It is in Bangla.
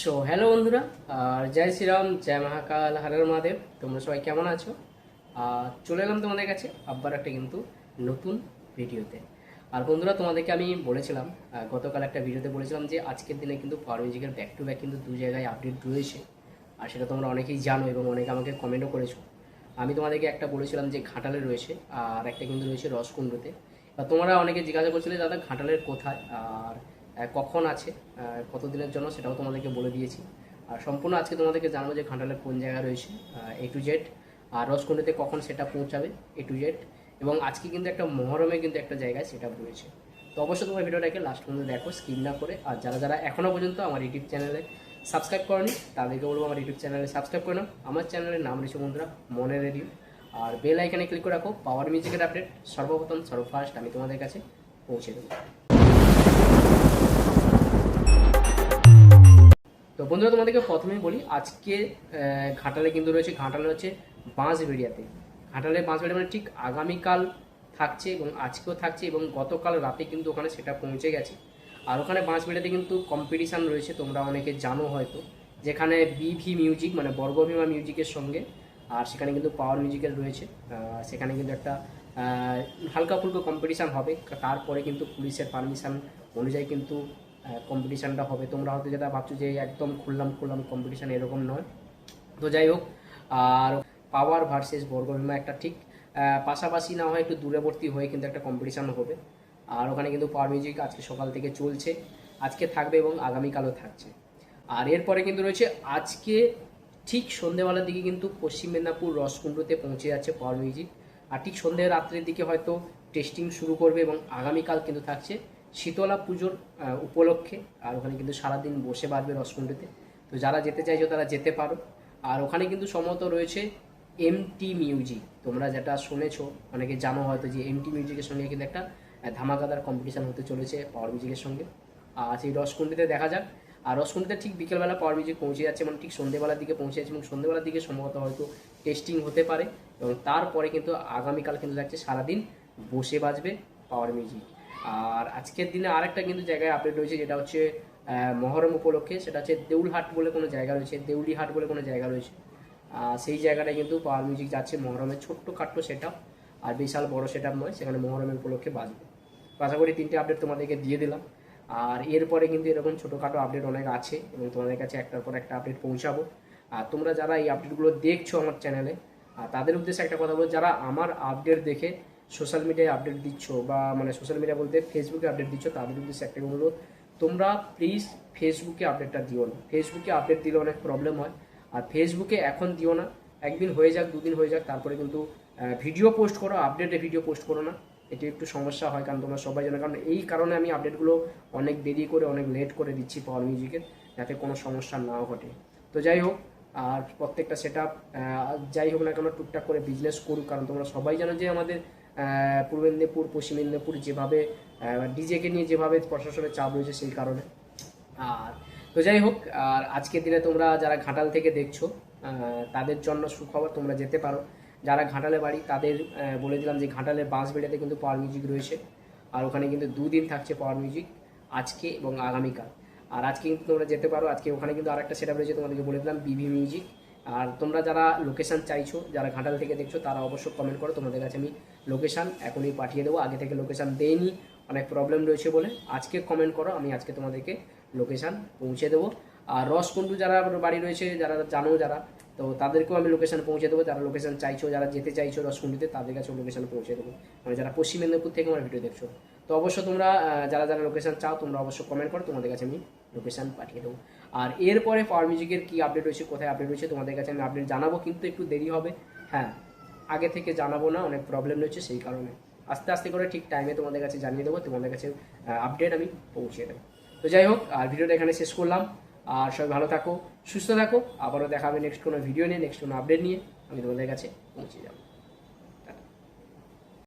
সো হ্যালো বন্ধুরা, আর জয় শ্রীরাম, জয় মহাকাল, হর হর মহাদেব। তোমরা সবাই কেমন আছো? আর চলে এলাম তোমাদের কাছে আবার একটা কিন্তু নতুন ভিডিওতে। আর বন্ধুরা, তোমাদেরকে আমি বলেছিলাম গতকাল একটা ভিডিওতে বলেছিলাম যে আজকের দিনে কিন্তু পাওয়ার মিউজিকের ব্যাক টু ব্যাক কিন্তু দু জায়গায় আপডেট রয়েছে। আর সেটা তোমরা অনেকেই জানো এবং অনেকে আমাকে কমেন্টও করেছো। আমি তোমাদেরকে একটা বলেছিলাম যে ঘাটালে রয়েছে, আর একটা কিন্তু রয়েছে রসকুণ্ডুতে। তোমরা অনেকে জিজ্ঞাসা করছিলে দাদা ঘাটালের কোথায় আর কখন আছে, কতদিনের জন্য, সেটাও তোমাদেরকে বলে দিয়েছি। আর সম্পূর্ণ আজকে তোমাদেরকে জানাবো যে ঘাটালের কোন জায়গায় রয়েছে এ টু জেড, আর রসকুণ্ডুতে কখন সেটা পৌঁছাবে এ টু জেড, এবং আজকে কিন্তু একটা মহরমে কিন্তু একটা জায়গায় সেটা রয়েছে। তো অবশ্যই তোমার ভিডিওটাকে লাস্ট পর্যন্ত দেখো, স্কিপ না করে। আর যারা যারা এখনও পর্যন্ত আমার ইউটিউব চ্যানেলে সাবস্ক্রাইব করনি তাদেরকে বলবো আমার ইউটিউব চ্যানেলে সাবস্ক্রাইব করে নাও। আমার চ্যানেলের নাম রয়েছে বন্ধুরা মনের রেডিও। আর বেল আইকনে ক্লিক করে রাখো, পাওয়ার মিউজিকের আপডেট সর্বপ্রথম সর্বফার্স্ট আমি তোমাদের কাছে পৌঁছে দেবো। তো বন্ধুরা, তোমাদেরকে প্রথমেই বলি আজকে ঘাটালে কিন্তু রয়েছে, ঘাটালে হচ্ছে বাঁশবেড়িয়াতে। ঘাটালে বাঁশবেড়িয়া মানে ঠিক আগামীকাল থাকছে এবং আজকেও থাকছে এবং গতকাল রাতে কিন্তু ওখানে সেটা পৌঁছে গেছে। আর ওখানে বাঁশবেড়িয়াতে কিন্তু কম্পিটিশান রয়েছে, তোমরা অনেকে জানো হয়তো, যেখানে বিভি মিউজিক মানে বর্গভীমা মিউজিকের সঙ্গে, আর সেখানে কিন্তু পাওয়ার মিউজিকের রয়েছে। সেখানে কিন্তু একটা হালকা ফুলকা কম্পিটিশান হবে, তারপরে কিন্তু পুলিশের পারমিশন অনুযায়ী কিন্তু কম্পিটিশানটা হবে। তোমরা হয়তো যেটা ভাবছো যে একদম খুললাম কম্পিটিশান, এরকম নয়। তো যাই হোক, আর পাওয়ার ভার্সেস বর্গভীমা একটা ঠিক পাশাপাশি না হয় একটু দূরবর্তী হয়ে কিন্তু একটা কম্পিটিশান হবে। আর ওখানে কিন্তু পাওয়ার মিউজিক আজকে সকাল থেকে চলছে, আজকে থাকবে এবং আগামীকালও থাকছে। আর এরপরে কিন্তু রয়েছে আজকে ঠিক সন্ধ্যেবেলার দিকে কিন্তু পশ্চিম মেদিনীপুর রসকুণ্ডুতে পৌঁছে যাচ্ছে পাওয়ার মিউজিক। আর ঠিক সন্ধ্যে রাত্রের দিকে হয়তো টেস্টিং শুরু করবে এবং আগামীকাল কিন্তু থাকছে শীতলা পুজোর উপলক্ষে। আর ওখানে কিন্তু সারাদিন বসে বাড়বে রসকুণ্ডুতে। তো যারা যেতে চাইছো তারা যেতে পারো। আর ওখানে কিন্তু সম্ভবত রয়েছে এমটি মিউজিক, তোমরা যেটা শুনেছো অনেকে জানো হয়তো যে এমটি মিউজিকের সঙ্গে কিন্তু একটা ধামাকাদার কম্পিটিশান হতে চলেছে পাওয়ার মিউজিকের সঙ্গে। আর সেই রসকুণ্ডুতে দেখা যাক। আর রসকুণ্ডুতে ঠিক বিকেলবেলা পাওয়ার মিউজিক পৌঁছে যাচ্ছে, মানে ঠিক সন্ধ্যেবেলার দিকে পৌঁছে যাচ্ছে, এবং সন্ধ্যেবেলার দিকে সম্ভবত হয়তো টেস্টিং হতে পারে। এবং তারপরে কিন্তু আগামীকাল কিন্তু থাকছে সারাদিন বসে বাজবে পাওয়ার মিউজিক। আর আজকের দিনে আরেকটা কিন্তু জায়গায় আপডেট রয়েছে, যেটা হচ্ছে মহরম উপলক্ষে, সেটা হচ্ছে দেউলহাট বলে কোনো জায়গা রয়েছে, দেউলিহাট বলে কোনো জায়গা রয়েছে। সেই জায়গাটায় কিন্তু পাওয়ার মিউজিক যাচ্ছে মহরমের ছোট্ট খাট্টো সেট আপ, আর বিশাল বড় সেট আপ নয়, সেখানে মহরমের উপলক্ষে বাজবে। তো আশা করি তিনটে আপডেট তোমাদেরকে দিয়ে দিলাম। আর এরপরে কিন্তু এরকম ছোটোখাটো আপডেট অনেক আছে এবং তোমাদের কাছে একটার পর একটা আপডেট পৌঁছাবো। আর তোমরা যারা এই আপডেটগুলো দেখছো আমার চ্যানেলে, তাদের উদ্দেশ্যে একটা কথা বলবো, যারা আমার আপডেট দেখে সোশ্যাল মিডিয়ায় আপডেট দিচ্ছ, বা মানে সোশ্যাল মিডিয়া বলতে ফেসবুকে আপডেট দিচ্ছ, তাদের উদ্দেশ্যে একটা বলবো, তোমরা প্লিজ ফেসবুকে আপডেটটা দিও না। ফেসবুকে আপডেট দিলে অনেক প্রবলেম হয়। আর ফেসবুকে এখন দিও না, একদিন হয়ে যাক, দুদিন হয়ে যাক, তারপরে কিন্তু ভিডিও পোস্ট করো, আপডেটে ভিডিও পোস্ট করো না। এটি একটু সমস্যা হয়, কারণ তোমরা সবাই জানো। কারণ এই কারণে আমি আপডেটগুলো অনেক দেরি করে, অনেক লেট করে দিচ্ছি পাওয়ার মিউজিকের, যাতে কোনো সমস্যা না ঘটে। তো যাই হোক, আর প্রত্যেকটা সেট আপ যাই হোক না কেন টুকটাক করে বিজনেস করুক, কারণ তোমরা সবাই জানো যে আমাদের পূর্ব মেদিনীপুর পশ্চিম মেদিনীপুর যেভাবে ডিজেকে নিয়ে যেভাবে প্রশাসনের চাপ রয়েছে, সেই কারণে। আর তো যাই হোক, আর আজকের দিনে তোমরা যারা ঘাটাল থেকে দেখছো তাদের জন্য সুখবর, তোমরা যেতে পারো। যারা ঘাটালে বাড়ি তাদের বলে দিলাম যে ঘাটালের বাঁশবেড়িয়াতে কিন্তু পাওয়ার মিউজিক রয়েছে। আর ওখানে কিন্তু দুদিন থাকছে পাওয়ার মিউজিক, আজকে এবং আগামীকাল। আর আজকে কিন্তু তোমরা যেতে পারো, আজকে ওখানে কিন্তু আরেকটা সেট আপ রয়েছে, তোমাদেরকে বলে দিলাম বিভি মিউজিক। আর তোমরা যারা লোকেশান চাইছো, যারা ঘাটাল থেকে দেখছো, তারা অবশ্যই কমেন্ট করো, তোমাদের কাছে আমি লোকেশান এখনই পাঠিয়ে দেবো। আগে থেকে লোকেশান দেইনি, অনেক প্রবলেম রয়েছে বলে। আজকে কমেন্ট করো, আমি আজকে তোমাদেরকে লোকেশান পৌঁছে দেবো। আর রসকুণ্ডু যারা বাড়ি রয়েছে, যারা জানো যারা, তো তাদেরকেও আমি লোকেশান পৌঁছে দেবো। যারা লোকেশান চাইছো, যারা যেতে চাইছো রসকুণ্ডুতে, তাদের কাছেও লোকেশান পৌঁছে দেবো, মানে যারা পশ্চিম মেদিনীপুর থেকে আমার ভিডিও দেখছো। তো অবশ্যই তোমরা যারা যারা লোকেশান চাও, তোমরা অবশ্যই কমেন্ট করো, তোমাদের কাছে আমি লোকেশান পাঠিয়ে দেবো। আর এরপরে পাওয়ার মিউজিকের কী আপডেট রয়েছে, কোথায় আপডেট রয়েছে, তোমাদের কাছে আমি আপডেট জানাবো, কিন্তু একটু দেরি হবে। হ্যাঁ, আগে থেকে জানাবো না, অনেক প্রবলেম রয়েছে, সেই কারণে আস্তে আস্তে করে ঠিক টাইমে তোমাদের কাছে জানিয়ে দেবো, তোমাদের কাছে আপডেট আমি পৌঁছে দেবো। তো যাই হোক, আর ভিডিওটা এখানে শেষ করলাম। আর সবাই ভালো থাকো, সুস্থ থাকো, আবারও দেখা হবে নেক্সট কোনো ভিডিও নিয়ে, নেক্সট কোনো আপডেট নিয়ে আমি তোমাদের কাছে পৌঁছে যাবো।